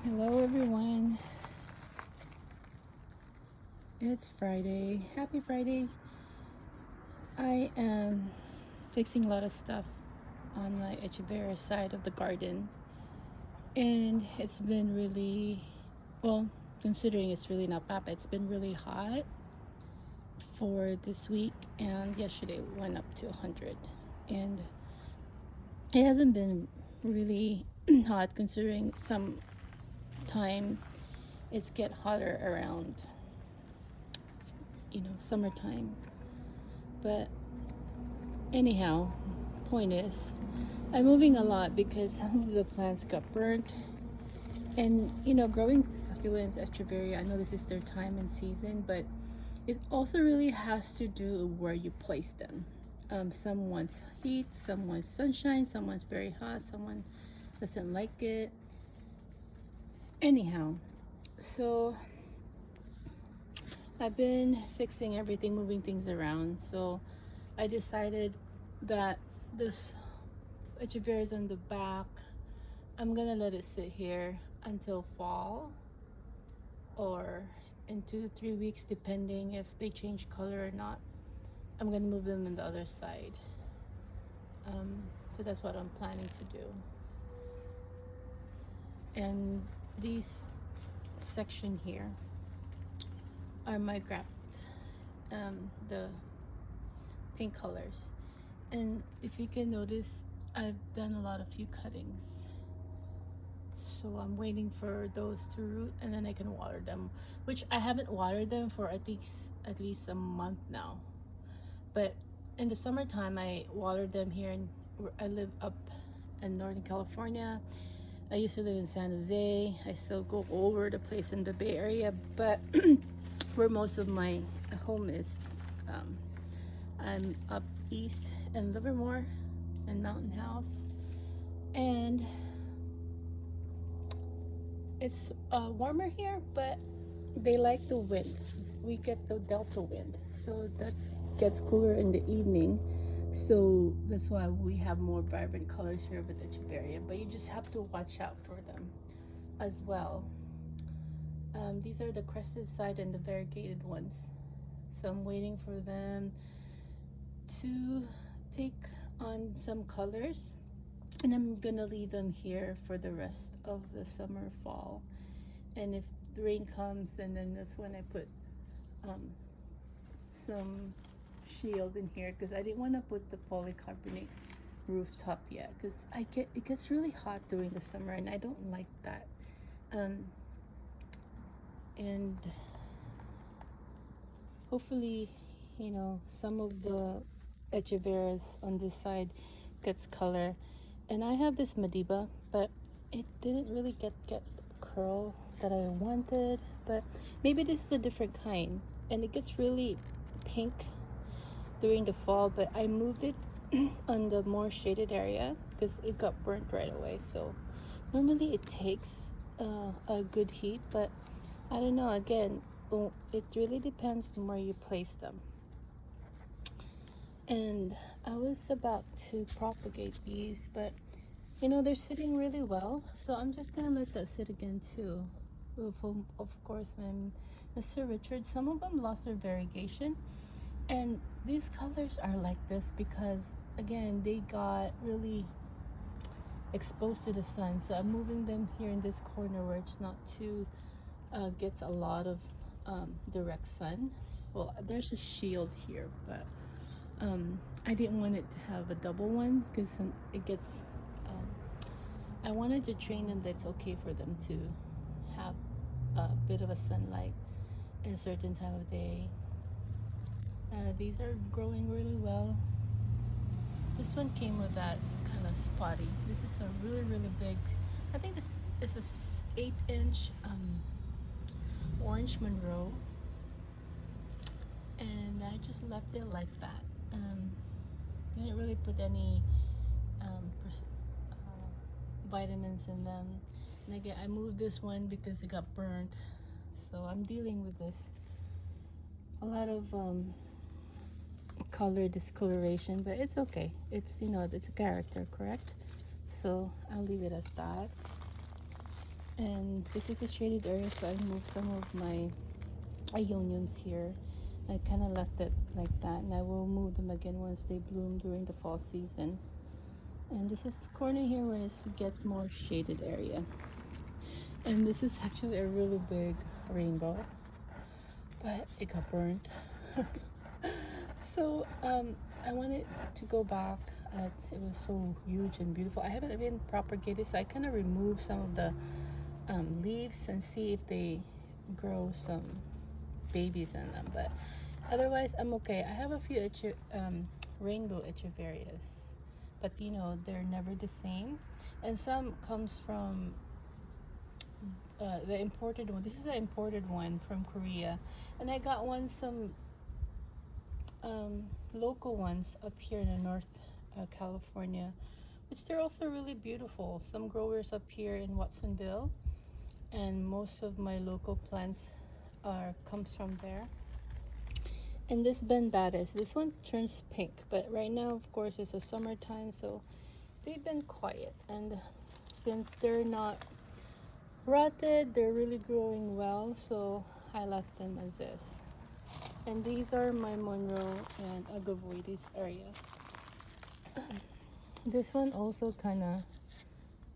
Hello everyone. It's Friday. Happy Friday. I am fixing a lot of stuff on my Echeverias side of the garden. And it's been really, well, considering it's really not bad, but it's been really hot for this week, and yesterday went up to 100. And it hasn't been really hot considering some time it's get hotter around summertime. But anyhow, point is, I'm moving a lot because some of the plants got burnt. And growing succulents, Echeveria, I know this is their time and season, but it also really has to do where you place them. Some wants heat, some wants sunshine, someone's very hot, someone doesn't like it. Anyhow, so I've been fixing everything, moving things around. So I decided that this Echeverias on the back, I'm gonna let it sit here until fall, or in 2 to 3 weeks, depending if they change color or not. I'm gonna move them on the other side. So that's what I'm planning to do. And these section here are my graft, the pink colors. And if you can notice, I've done a lot of few cuttings. So I'm waiting for those to root and then I can water them, which I haven't watered them for at least a month now. But in the summertime, I watered them here, and I live up in Northern California. I used to live in San Jose. I still go all over the place in the Bay Area, but where most of my home is, I'm up east in Livermore and Mountain House, and it's warmer here, but they like the wind. We get the delta wind, so that gets cooler in the evening. So that's why we have more vibrant colors here with the Echeveria, but you just have to watch out for them as well. These are the crested side and the variegated ones. So I'm waiting for them to take on some colors, and I'm gonna leave them here for the rest of the summer, fall. And if the rain comes, and then that's when I put some shield in here, because I didn't want to put the polycarbonate rooftop yet, because it gets really hot during the summer and I don't like that. And hopefully, some of the Echeverias on this side gets color. And I have this Madiba, but it didn't really get curl that I wanted. But maybe this is a different kind, and it gets really pink during the fall. But I moved it on the more shaded area because it got burnt right away. So normally it takes a good heat, but I don't know. Again, it really depends on where you place them. And I was about to propagate these, but they're sitting really well, so I'm just gonna let that sit again too. Of course, Mr. Richard, some of them lost their variegation, and these colors are like this because, again, they got really exposed to the sun. So I'm moving them here in this corner where it's not too gets a lot of direct sun. Well, there's a shield here, but I didn't want it to have a double one because it gets I wanted to train them that it's okay for them to have a bit of a sunlight in a certain time of day. These are growing really well. This one came with that kind of spotty. This is a really big, I think this is a 8-inch orange Monroe, and I just left it like that. Didn't really put any vitamins in them. And again, I moved this one because it got burnt, so I'm dealing with this. A lot of color discoloration, but it's okay. It's it's a character, correct? So I'll leave it as that. And this is a shaded area, so I moved some of my ioniums here. I kind of left it like that, and I will move them again once they bloom during the fall season. And this is the corner here where it gets more shaded area. And this is actually a really big rainbow, but it got burned. So I wanted to go back. It was so huge and beautiful. I haven't even propagated, so I kind of removed some of the leaves and see if they grow some babies in them. But otherwise, I'm okay. I have a few rainbow Echeverias, but you know they're never the same. And some comes from the imported one. This is an imported one from Korea, and I got some local ones up here in the North California, which they're also really beautiful. Some growers up here in Watsonville, and most of my local plants comes from there. And this Benbatis, this one turns pink, but right now, of course, it's a summertime, so they've been quiet. And since they're not rotted, they're really growing well, so I left them as is. And these are my Monroe and Agavoides area. This one also kind of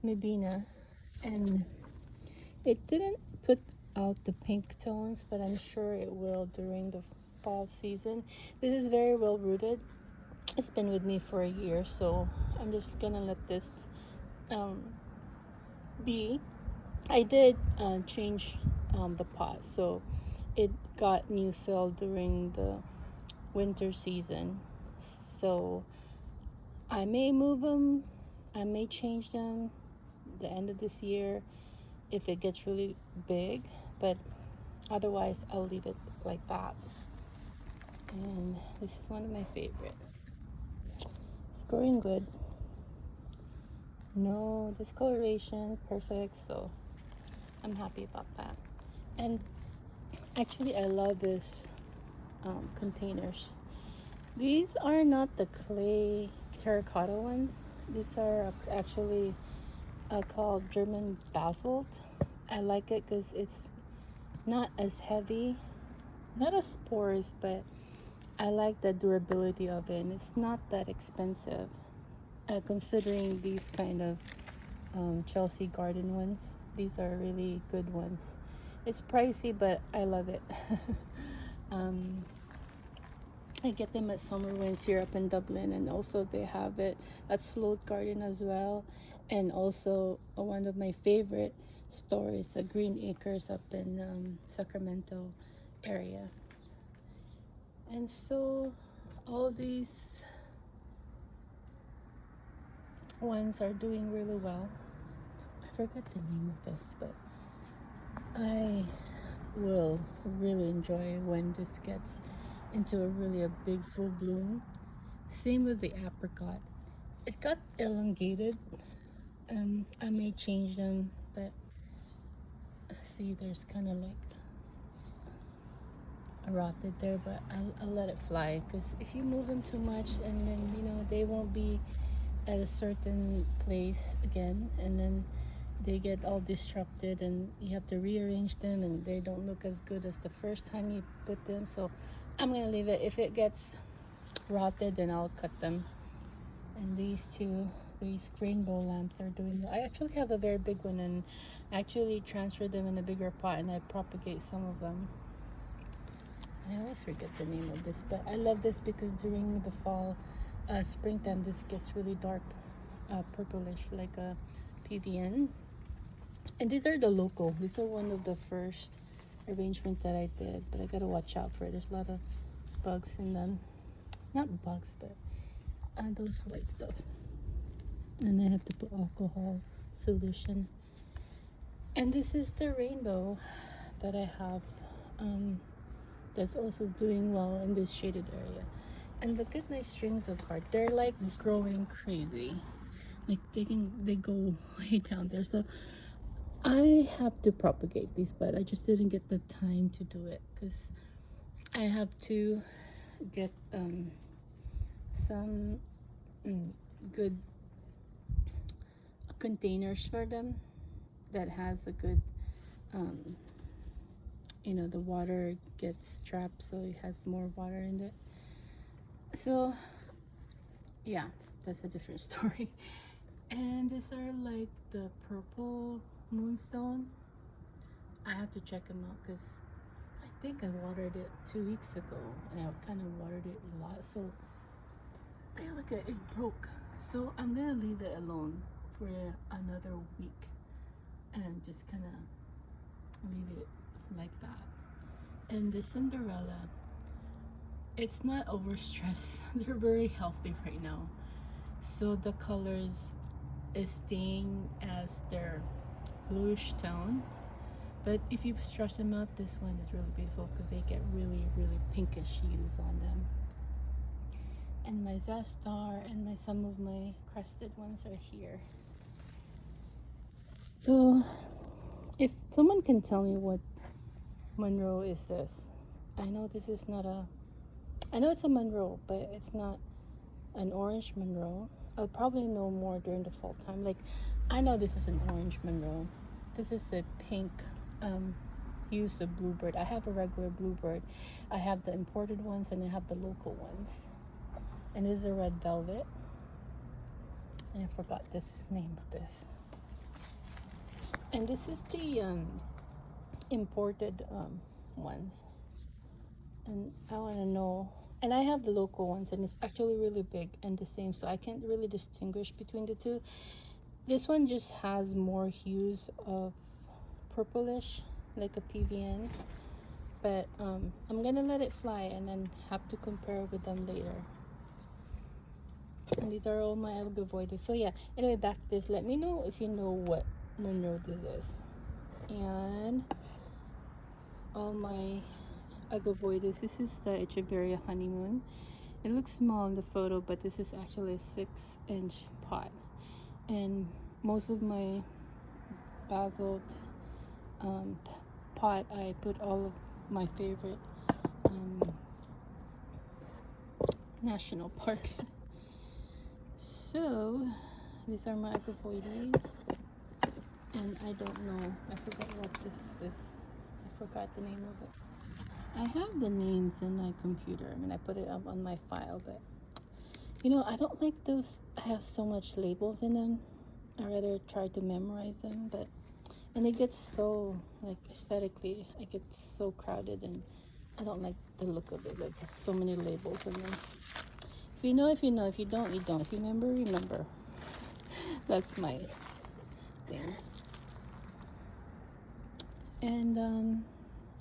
Medina, and it didn't put out the pink tones, but I'm sure it will during the fall season. This is very well rooted. It's been with me for a year, so I'm just gonna let this be. I did change the pot, so it got new soil during the winter season. So I may move them, I may change them the end of this year if it gets really big, but otherwise I'll leave it like that. And this is one of my favorite. It's growing good. No discoloration, perfect, so I'm happy about that. And actually I love this containers. These are not the clay terracotta ones. These are actually called German basalt. I like it because it's not as heavy, not as porous, but I like the durability of it, and it's not that expensive considering these kind of Chelsea garden ones. These are really good ones. It's pricey, but I love it. I get them at Summer Winds here up in Dublin, and also they have it at Sloat Garden as well. And also one of my favorite stores, Green Acres up in Sacramento area. And so all these ones are doing really well. I forgot the name of this, but I will really enjoy when this gets into a big full bloom. Same with the apricot. It got elongated. I may change them, but see, there's kind of like a rotted there, but I'll let it fly, because if you move them too much, and then you know they won't be at a certain place again, and then they get all disrupted, and you have to rearrange them, and they don't look as good as the first time you put them. So I'm gonna leave it. If it gets rotted, then I'll cut them. And these rainbow lamps are doing well. I actually have a very big one, and actually transferred them in a bigger pot, and I propagate some of them. I always forget the name of this, but I love this because during the fall, springtime, this gets really dark, purplish, like a PVN. And these are the local. These are one of the first arrangements that I did, but I gotta watch out for it. There's a lot of bugs in them. Not bugs, but those white stuff. And I have to put alcohol solution. And this is the rainbow that I have. That's also doing well in this shaded area. And look at my strings of heart. They're like growing crazy. Like they go way down there. So I have to propagate these, but I just didn't get the time to do it because I have to get some good containers for them. that has a good, um, you know, the water gets trapped, so it has more water in it. So yeah, that's a different story. And these are like the purple moonstone. I have to check them out because I think I watered it 2 weeks ago, and I kind of watered it a lot. So hey, look at it broke. So I'm gonna leave it alone for another week and just kind of leave it like that. And the Cinderella, it's not overstressed. They're very healthy right now. So the colors is staying as their bluish tone. But if you stretch them out, this one is really beautiful because they get really, really pinkish hues on them. And my Zestar and some of my crested ones are here. So if someone can tell me what Monroe is this, I know this is not a, I know it's a Monroe, but it's not an orange Monroe. I'll probably know more during the fall time. Like, I know this is an orange Monroe. This is a pink, use of bluebird. I have a regular bluebird. I have the imported ones and I have the local ones. And this is a red velvet. And I forgot this name of this. And this is the imported ones. And I want to know, and I have the local ones, and it's actually really big and the same, so I can't really distinguish between the two. This one just has more hues of purplish, like a PVN, but I'm gonna let it fly and then have to compare with them later. And these are all my Echeverias. So yeah, anyway, back to this. Let me know if you know what Monroe this is. And all my Echeverias. This is the Echeveria honeymoon. It looks small in the photo, but this is actually a 6-inch pot. And most of my basalt pot, I put all of my favorite national parks. So these are my Echeverias, and I don't know, I forgot what this is. I forgot the name of it. I have the names in my computer. I mean, I put it up on my file, but you know, I don't like those. I have so much labels in them. I rather try to memorize them, but and it gets so, like, aesthetically, it gets so crowded, and I don't like the look of it. Like, there's so many labels in them. If you know, if you know. If you don't, you don't. If you remember, remember. That's my thing. And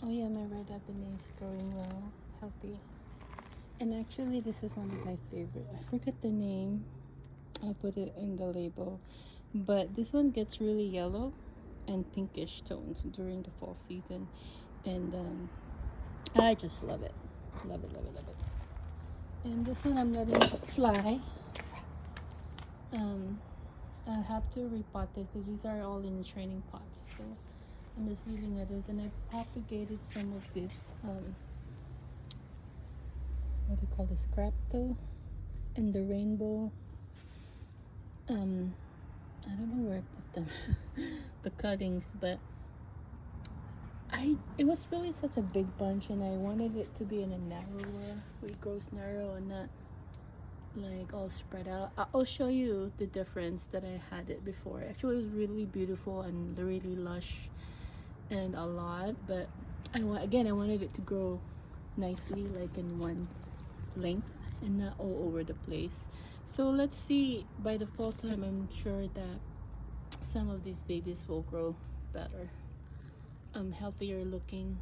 oh yeah, my red ebony is growing well, healthy. And actually, this is one of my favorite. I forget the name. I'll put it in the label. But this one gets really yellow and pinkish tones during the fall season. And I just love it. Love it, love it, love it. And this one I'm letting fly. I have to repot this because these are all in training pots. So I'm just leaving it as, and I propagated some of this, what do you call this, crapto, and the rainbow. I don't know where I put them, the cuttings, but it was really such a big bunch, and I wanted it to be in a narrower, where it grows narrow and not like all spread out. I'll show you the difference that I had it before. Actually, it was really beautiful and really lush and a lot, but I wanted it to grow nicely, like in one length and not all over the place. So let's see, by the fall time, I'm sure that some of these babies will grow better, healthier looking,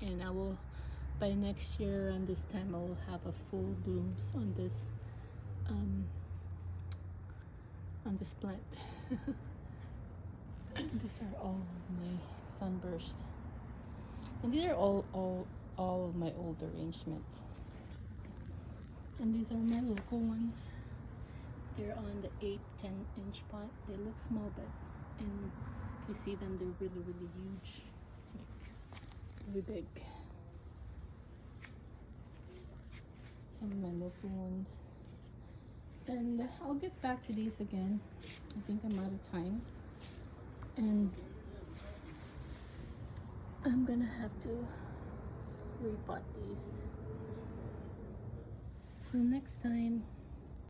and I will, by next year around this time, I will have a full blooms on this plant. These are all my sunburst, and these are all of my old arrangements. And these are my local ones. They're on the 8-10-inch pot. They look small, but and if you see them, they're really, really huge, like really big. Some of my local ones. And I'll get back to these again. I think I'm out of time. And I'm gonna have to repot these. So next time